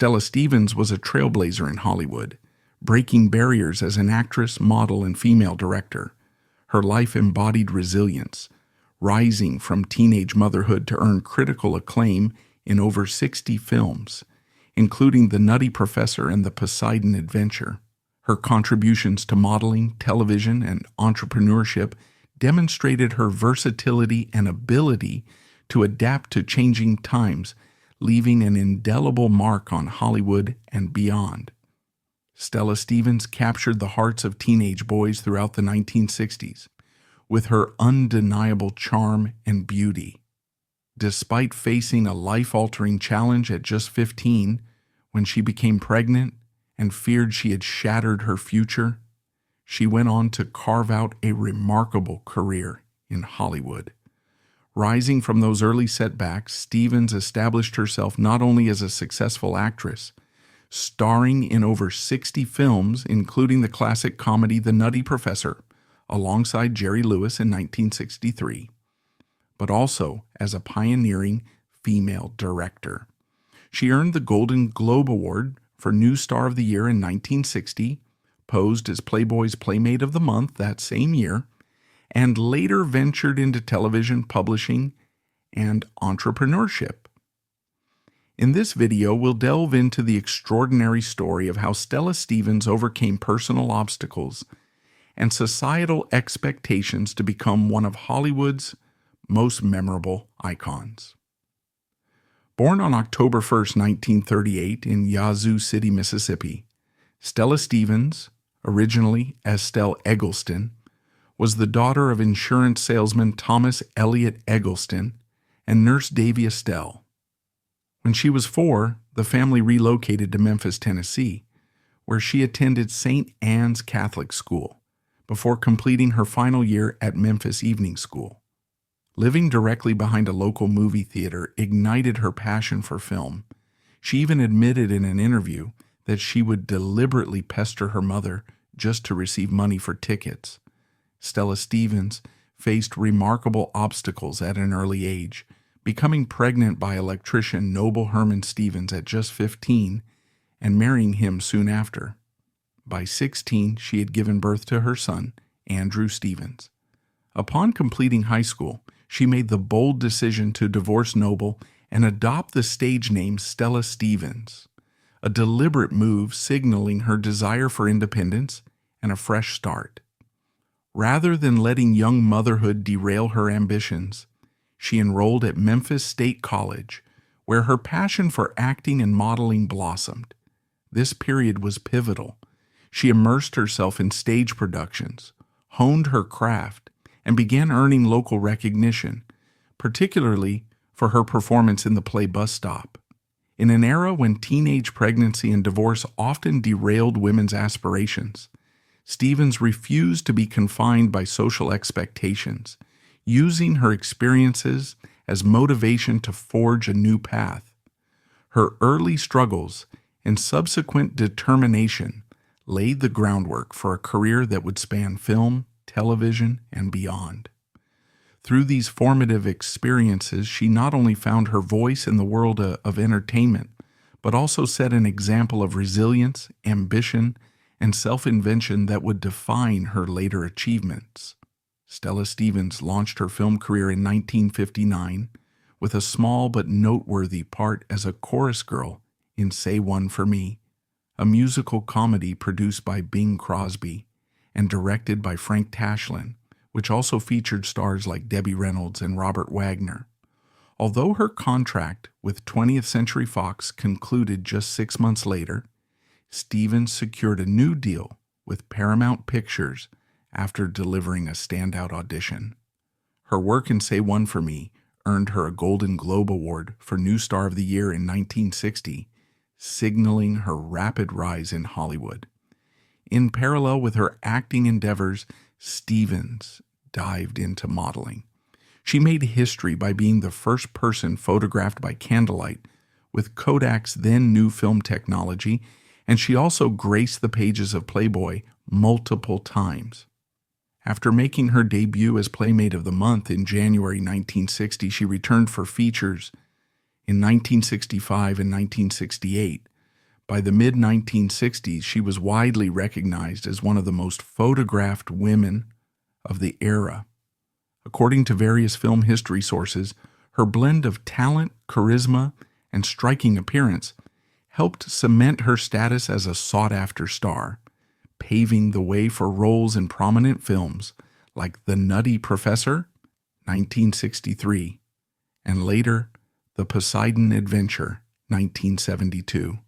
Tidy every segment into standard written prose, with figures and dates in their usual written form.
Stella Stevens was a trailblazer in Hollywood, breaking barriers as an actress, model, and female director. Her life embodied resilience, rising from teenage motherhood to earn critical acclaim in over 60 films, including The Nutty Professor and The Poseidon Adventure. Her contributions to modeling, television, and entrepreneurship demonstrated her versatility and ability to adapt to changing times, leaving an indelible mark on Hollywood and beyond. Stella Stevens captured the hearts of teenage boys throughout the 1960s with her undeniable charm and beauty. Despite facing a life-altering challenge at just 15, when she became pregnant and feared she had shattered her future, she went on to carve out a remarkable career in Hollywood. Rising from those early setbacks, Stevens established herself not only as a successful actress, starring in over 60 films, including the classic comedy The Nutty Professor, alongside Jerry Lewis in 1963, but also as a pioneering female director. She earned the Golden Globe Award for New Star of the Year in 1960, posed as Playboy's Playmate of the Month that same year, and later ventured into television, publishing, and entrepreneurship. In this video, we'll delve into the extraordinary story of how Stella Stevens overcame personal obstacles and societal expectations to become one of Hollywood's most memorable icons. Born on October 1, 1938 in Yazoo City, Mississippi, Stella Stevens, originally Estelle Eggleston, was the daughter of insurance salesman Thomas Elliott Eggleston and nurse Davy Estelle. When she was 4, the family relocated to Memphis, Tennessee, where she attended St. Anne's Catholic School before completing her final year at Memphis Evening School. Living directly behind a local movie theater ignited her passion for film. She even admitted in an interview that she would deliberately pester her mother just to receive money for tickets. Stella Stevens faced remarkable obstacles at an early age, becoming pregnant by electrician Noble Herman Stevens at just 15 and marrying him soon after. By 16, she had given birth to her son, Andrew Stevens. Upon completing high school, she made the bold decision to divorce Noble and adopt the stage name Stella Stevens, a deliberate move signaling her desire for independence and a fresh start. Rather than letting young motherhood derail her ambitions, she enrolled at Memphis State College, where her passion for acting and modeling blossomed. This period was pivotal. She immersed herself in stage productions, honed her craft, and began earning local recognition, particularly for her performance in the play Bus Stop. In an era when teenage pregnancy and divorce often derailed women's aspirations, Stevens refused to be confined by social expectations, using her experiences as motivation to forge a new path. Her early struggles and subsequent determination laid the groundwork for a career that would span film, television, and beyond. Through these formative experiences, she not only found her voice in the world of entertainment, but also set an example of resilience, ambition, and self-invention that would define her later achievements. Stella Stevens launched her film career in 1959 with a small but noteworthy part as a chorus girl in Say One For Me, a musical comedy produced by Bing Crosby and directed by Frank Tashlin, which also featured stars like Debbie Reynolds and Robert Wagner. Although her contract with 20th Century Fox concluded just 6 months later, Stevens secured a new deal with Paramount Pictures after delivering a standout audition. Her work in Say One For Me earned her a Golden Globe Award for New Star of the Year in 1960, signaling her rapid rise in Hollywood. In parallel with her acting endeavors, Stevens dived into modeling. She made history by being the first person photographed by candlelight with Kodak's then new film technology, and she also graced the pages of Playboy multiple times. After making her debut as Playmate of the Month in January 1960, she returned for features in 1965 and 1968, By the mid-1960s, she was widely recognized as one of the most photographed women of the era. According to various film history sources, her blend of talent, charisma, and striking appearance helped cement her status as a sought-after star, paving the way for roles in prominent films like The Nutty Professor, 1963, and later The Poseidon Adventure, 1972.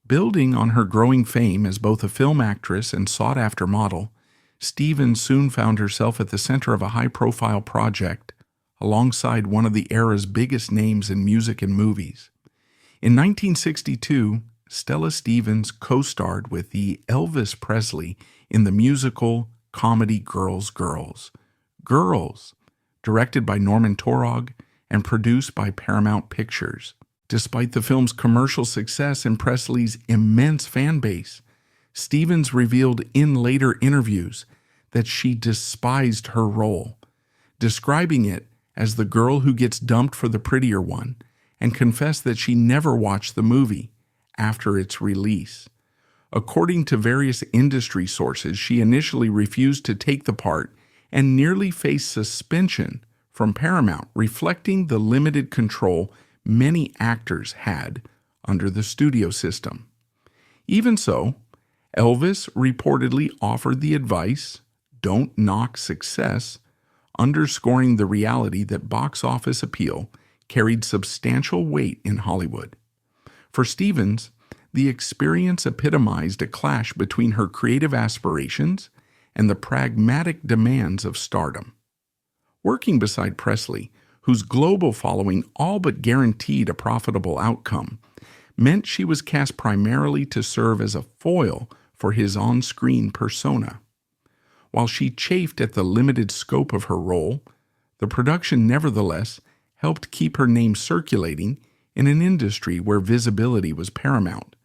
Building on her growing fame as both a film actress and sought-after model, Stevens soon found herself at the center of a high-profile project alongside one of the era's biggest names in music and movies. In 1962, Stella Stevens co-starred with the Elvis Presley in the musical comedy Girls, Girls. Girls, directed by Norman Torog and produced by Paramount Pictures. Despite the film's commercial success and Presley's immense fan base, Stevens revealed in later interviews that she despised her role, describing it as the girl who gets dumped for the prettier one, and confessed that she never watched the movie after its release. According to various industry sources, she initially refused to take the part and nearly faced suspension from Paramount, reflecting the limited control many actors had under the studio system. Even so, Elvis reportedly offered the advice, "Don't knock success," underscoring the reality that box office appeal carried substantial weight in Hollywood. For Stevens, the experience epitomized a clash between her creative aspirations and the pragmatic demands of stardom. Working beside Presley, whose global following all but guaranteed a profitable outcome, meant she was cast primarily to serve as a foil for his on-screen persona. While she chafed at the limited scope of her role, the production nevertheless helped keep her name circulating in an industry where visibility was paramount.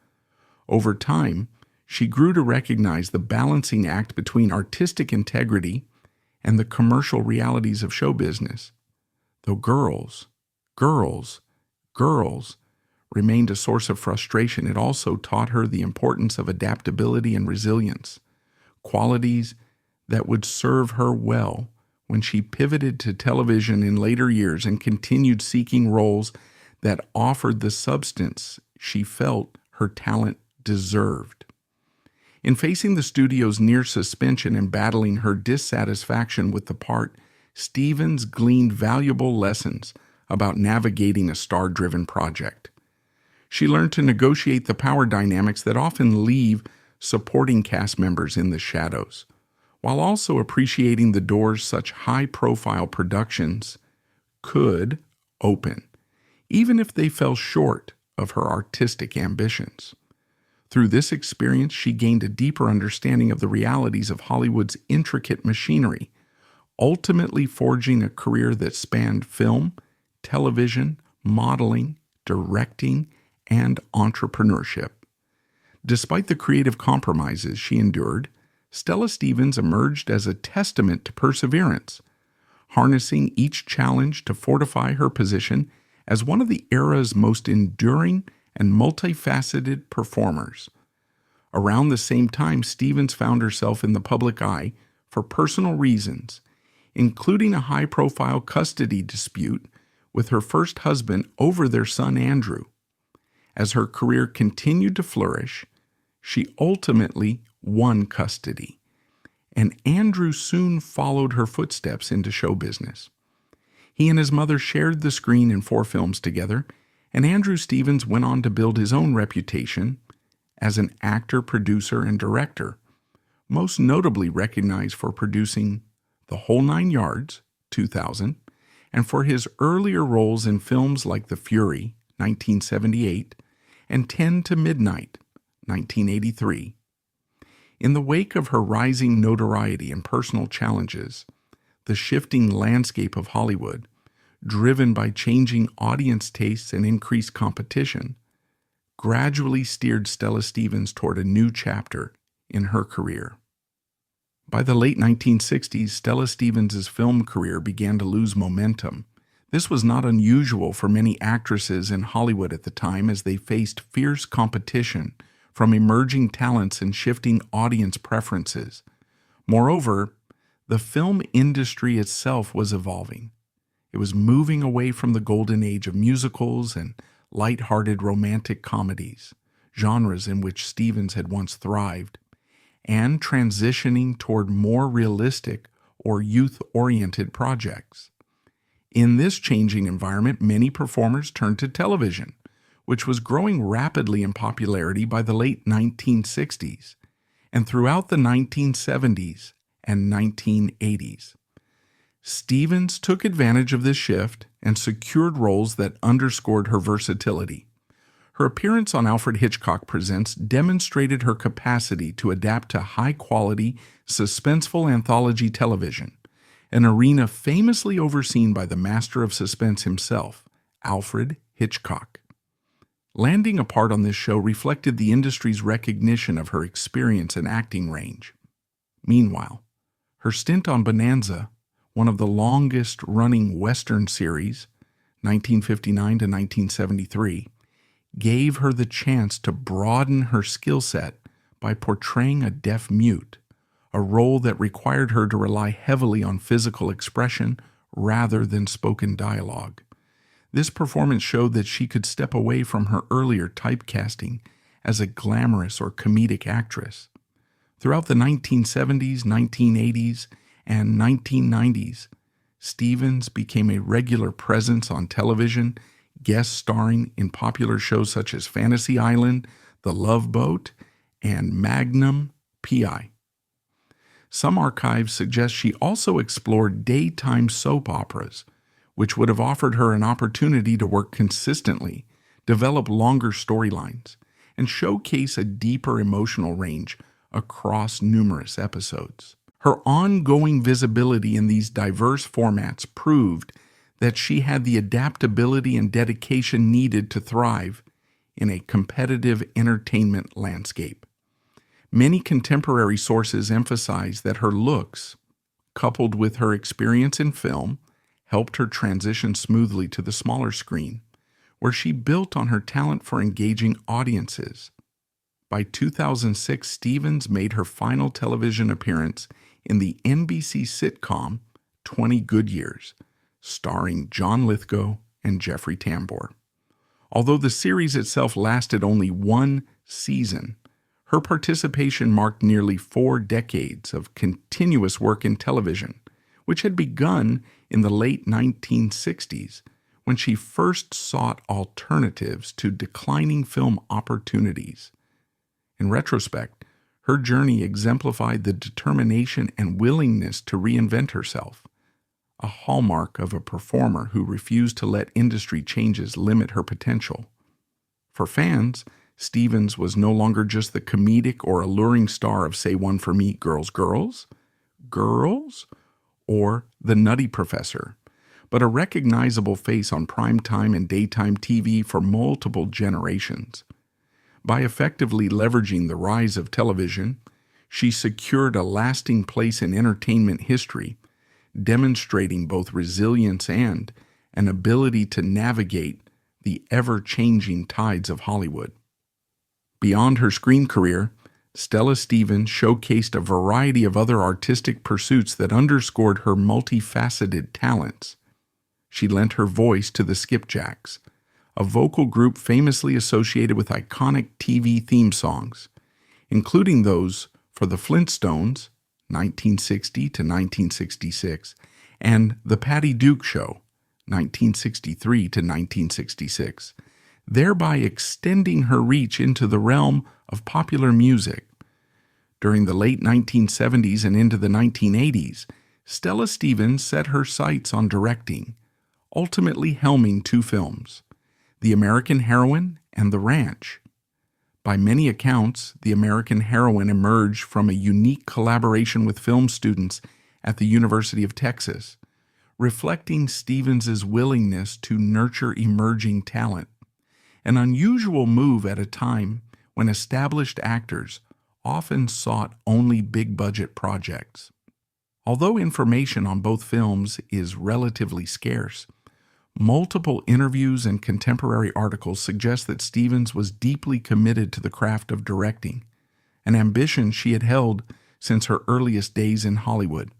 Over time, she grew to recognize the balancing act between artistic integrity and the commercial realities of show business. Though Girls remained a source of frustration, it also taught her the importance of adaptability and resilience, qualities that would serve her well when she pivoted to television in later years and continued seeking roles that offered the substance she felt her talent deserved. In facing the studio's near suspension and battling her dissatisfaction with the part, Stevens gleaned valuable lessons about navigating a star-driven project. She learned to negotiate the power dynamics that often leave supporting cast members in the shadows, while also appreciating the doors such high-profile productions could open, even if they fell short of her artistic ambitions. Through this experience, she gained a deeper understanding of the realities of Hollywood's intricate machinery, ultimately forging a career that spanned film, television, modeling, directing, and entrepreneurship. Despite the creative compromises she endured, Stella Stevens emerged as a testament to perseverance, harnessing each challenge to fortify her position as one of the era's most enduring and multifaceted performers. Around the same time, Stevens found herself in the public eye for personal reasons, including a high-profile custody dispute with her first husband over their son Andrew. As her career continued to flourish, she ultimately won custody, and Andrew soon followed her footsteps into show business. He and his mother shared the screen in 4 films together, and Andrew Stevens went on to build his own reputation as an actor, producer, and director, most notably recognized for producing The Whole Nine Yards, 2000, and for his earlier roles in films like The Fury, 1978, and 10 to Midnight, 1983. In the wake of her rising notoriety and personal challenges, the shifting landscape of Hollywood, driven by changing audience tastes and increased competition, gradually steered Stella Stevens toward a new chapter in her career. By the late 1960s, Stella Stevens' film career began to lose momentum. This was not unusual for many actresses in Hollywood at the time, as they faced fierce competition from emerging talents and shifting audience preferences. Moreover, the film industry itself was evolving. It was moving away from the golden age of musicals and light-hearted romantic comedies, genres in which Stevens had once thrived, and transitioning toward more realistic or youth-oriented projects. In this changing environment, many performers turned to television, which was growing rapidly in popularity by the late 1960s and throughout the 1970s and 1980s. Stevens took advantage of this shift and secured roles that underscored her versatility. Her appearance on Alfred Hitchcock Presents demonstrated her capacity to adapt to high-quality, suspenseful anthology television, an arena famously overseen by the master of suspense himself, Alfred Hitchcock. Landing a part on this show reflected the industry's recognition of her experience and acting range. Meanwhile, her stint on Bonanza, one of the longest-running Western series, 1959 to 1973, gave her the chance to broaden her skill set by portraying a deaf mute, a role that required her to rely heavily on physical expression rather than spoken dialogue. This performance showed that she could step away from her earlier typecasting as a glamorous or comedic actress. Throughout the 1970s, 1980s, and 1990s, Stevens became a regular presence on television, guest starring in popular shows such as Fantasy Island, The Love Boat, and Magnum P.I. Some archives suggest she also explored daytime soap operas, which would have offered her an opportunity to work consistently, develop longer storylines, and showcase a deeper emotional range across numerous episodes. Her ongoing visibility in these diverse formats proved that she had the adaptability and dedication needed to thrive in a competitive entertainment landscape. Many contemporary sources emphasize that her looks, coupled with her experience in film, helped her transition smoothly to the smaller screen, where she built on her talent for engaging audiences. By 2006, Stevens made her final television appearance in the NBC sitcom 20 Good Years, starring John Lithgow and Jeffrey Tambor. Although the series itself lasted only one season, her participation marked nearly 4 decades of continuous work in television, which had begun in the late 1960s when she first sought alternatives to declining film opportunities. In retrospect, her journey exemplified the determination and willingness to reinvent herself, a hallmark of a performer who refused to let industry changes limit her potential. For fans, Stevens was no longer just the comedic or alluring star of Say One For Me, Girls, Girls, Girls, or The Nutty Professor, but a recognizable face on primetime and daytime TV for multiple generations. By effectively leveraging the rise of television, she secured a lasting place in entertainment history, demonstrating both resilience and an ability to navigate the ever-changing tides of Hollywood. Beyond her screen career, Stella Stevens showcased a variety of other artistic pursuits that underscored her multifaceted talents. She lent her voice to the Skipjacks, a vocal group famously associated with iconic TV theme songs, including those for The Flintstones, 1960 to 1966, and The Patty Duke Show, 1963 to 1966, thereby extending her reach into the realm of popular music. During the late 1970s and into the 1980s, Stella Stevens set her sights on directing, ultimately helming 2 films, The American Heroine and The Ranch. By many accounts, The American Heroine emerged from a unique collaboration with film students at the University of Texas, reflecting Stevens' willingness to nurture emerging talent, an unusual move at a time when established actors often sought only big-budget projects. Although information on both films is relatively scarce, Multiple interviews and contemporary articles suggest that Stevens was deeply committed to the craft of directing, an ambition she had held since her earliest days in Hollywood.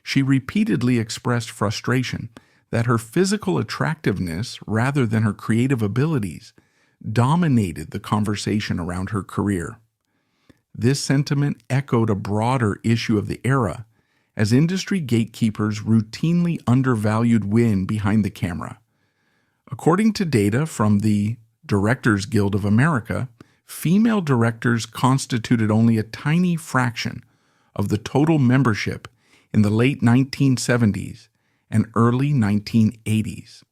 She repeatedly expressed frustration that her physical attractiveness, rather than her creative abilities, dominated the conversation around her career. This sentiment echoed a broader issue of the era, as industry gatekeepers routinely undervalued women behind the camera. According to data from the Directors Guild of America, female directors constituted only a tiny fraction of the total membership in the late 1970s and early 1980s.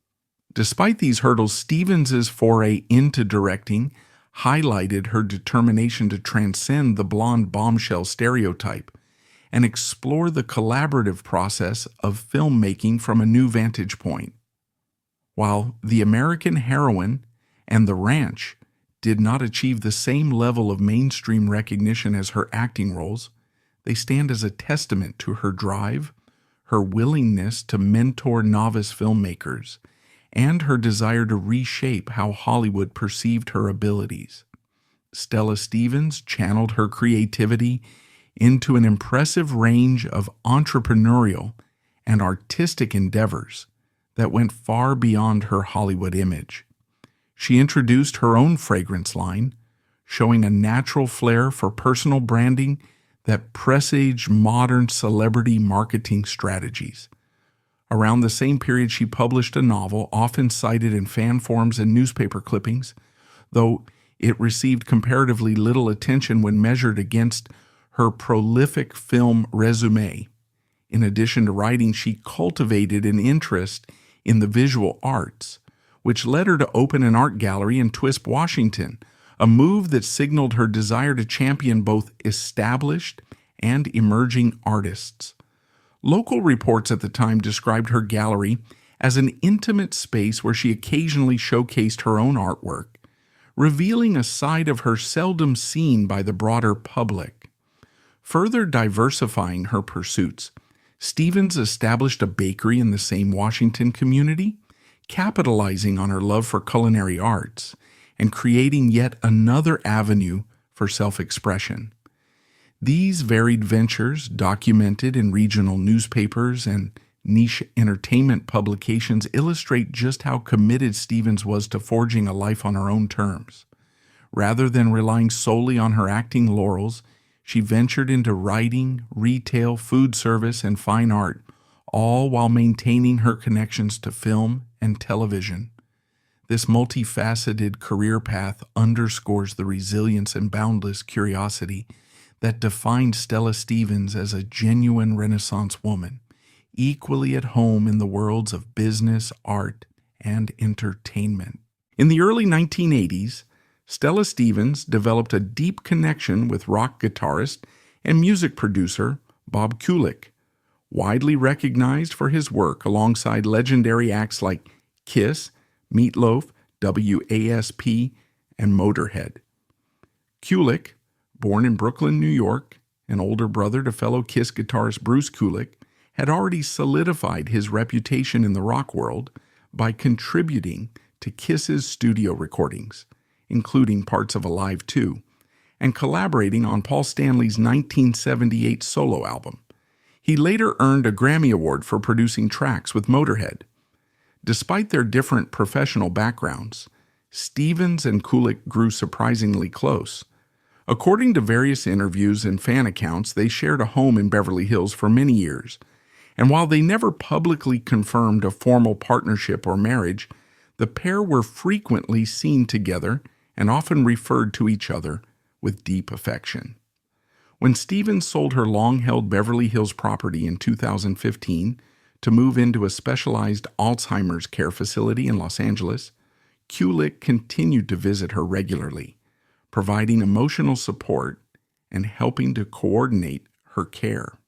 Despite these hurdles, Stevens's foray into directing highlighted her determination to transcend the blonde bombshell stereotype and explore the collaborative process of filmmaking from a new vantage point. While The American Heroine and The Ranch did not achieve the same level of mainstream recognition as her acting roles, they stand as a testament to her drive, her willingness to mentor novice filmmakers, and her desire to reshape how Hollywood perceived her abilities. Stella Stevens channeled her creativity into an impressive range of entrepreneurial and artistic endeavors that went far beyond her Hollywood image. She introduced her own fragrance line, showing a natural flair for personal branding that presaged modern celebrity marketing strategies. Around the same period, she published a novel often cited in fan forums and newspaper clippings, though it received comparatively little attention when measured against her prolific film resume. In addition to writing, she cultivated an interest in the visual arts, which led her to open an art gallery in Twisp, Washington, a move that signaled her desire to champion both established and emerging artists. Local reports at the time described her gallery as an intimate space where she occasionally showcased her own artwork, revealing a side of her seldom seen by the broader public. Further diversifying her pursuits, Stevens established a bakery in the same Washington community, capitalizing on her love for culinary arts and creating yet another avenue for self-expression. These varied ventures, documented in regional newspapers and niche entertainment publications, illustrate just how committed Stevens was to forging a life on her own terms. Rather than relying solely on her acting laurels, she ventured into writing, retail, food service, and fine art, all while maintaining her connections to film and television. This multifaceted career path underscores the resilience and boundless curiosity that defined Stella Stevens as a genuine Renaissance woman, equally at home in the worlds of business, art, and entertainment. In the early 1980s, Stella Stevens developed a deep connection with rock guitarist and music producer Bob Kulick, widely recognized for his work alongside legendary acts like Kiss, Meatloaf, WASP, and Motorhead. Kulick, born in Brooklyn, New York, an older brother to fellow Kiss guitarist Bruce Kulick, had already solidified his reputation in the rock world by contributing to Kiss's studio recordings, including parts of Alive 2, and collaborating on Paul Stanley's 1978 solo album. He later earned a Grammy Award for producing tracks with Motorhead. Despite their different professional backgrounds, Stevens and Kulick grew surprisingly close. According to various interviews and fan accounts, they shared a home in Beverly Hills for many years, and while they never publicly confirmed a formal partnership or marriage, the pair were frequently seen together and often referred to each other with deep affection. When Stevens sold her long-held Beverly Hills property in 2015 to move into a specialized Alzheimer's care facility in Los Angeles, Kulick continued to visit her regularly, providing emotional support and helping to coordinate her care.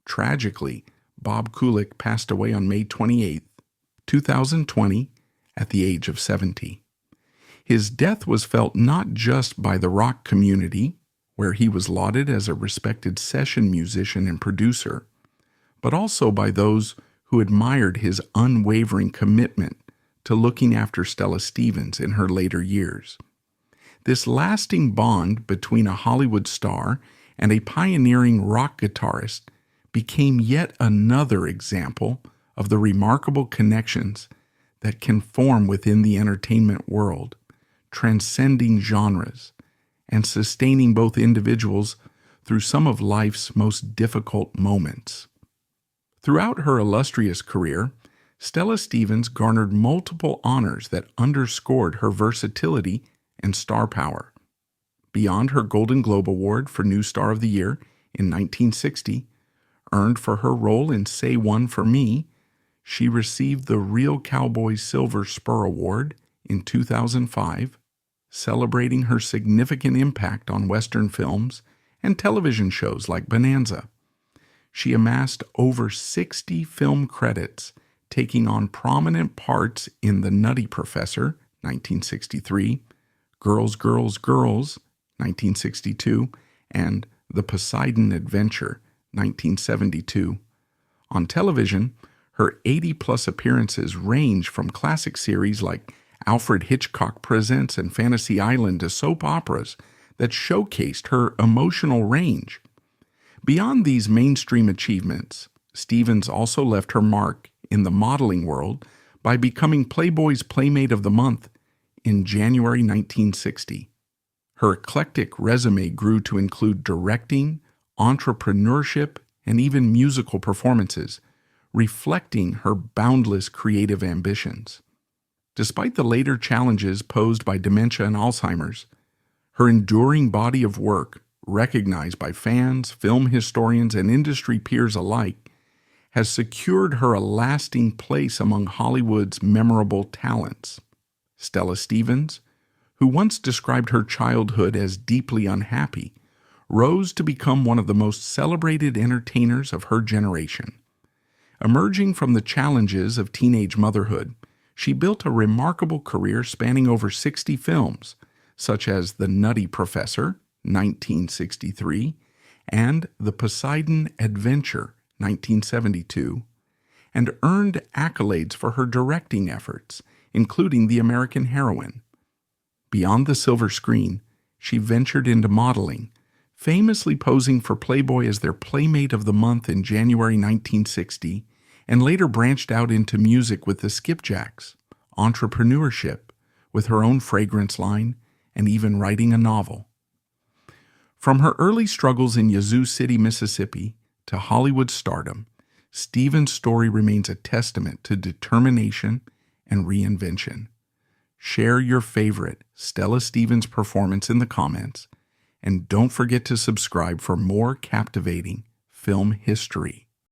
Tragically, Bob Kulick passed away on May 28, 2020, at the age of 70. His death was felt not just by the rock community, where he was lauded as a respected session musician and producer, but also by those who admired his unwavering commitment to looking after Stella Stevens in her later years. This lasting bond between a Hollywood star and a pioneering rock guitarist became yet another example of the remarkable connections that can form within the entertainment world, transcending genres and sustaining both individuals through some of life's most difficult moments. Throughout her illustrious career, Stella Stevens garnered multiple honors that underscored her versatility and star power. Beyond her Golden Globe Award for New Star of the Year in 1960, earned for her role in Say One for Me, she received the Real Cowboy Silver Spur Award in 2005, celebrating her significant impact on Western films and television shows like Bonanza. She amassed over 60 film credits, taking on prominent parts in The Nutty Professor, 1963, Girls, Girls, Girls, 1962, and The Poseidon Adventure, 1972. On television, her 80-plus appearances range from classic series like Alfred Hitchcock Presents and Fantasy Island to soap operas that showcased her emotional range. Beyond these mainstream achievements, Stevens also left her mark in the modeling world by becoming Playboy's Playmate of the Month in January 1960. Her eclectic resume grew to include directing, entrepreneurship, and even musical performances, reflecting her boundless creative ambitions. Despite the later challenges posed by dementia and Alzheimer's, her enduring body of work, recognized by fans, film historians, and industry peers alike, has secured her a lasting place among Hollywood's memorable talents. Stella Stevens, who once described her childhood as deeply unhappy, rose to become one of the most celebrated entertainers of her generation. Emerging from the challenges of teenage motherhood, she built a remarkable career spanning over 60 films, such as The Nutty Professor, 1963, and The Poseidon Adventure, 1972, and earned accolades for her directing efforts, including The American Heroine. Beyond the silver screen, she ventured into modeling, famously posing for Playboy as their Playmate of the Month in January 1960, and later branched out into music with the Skipjacks, Entrepreneurship, with her own fragrance line, and even writing a novel. From her early struggles in Yazoo City, Mississippi, to Hollywood stardom, Stevens' story remains a testament to determination and reinvention. Share your favorite Stella Stevens performance in the comments, and don't forget to subscribe for more captivating film history.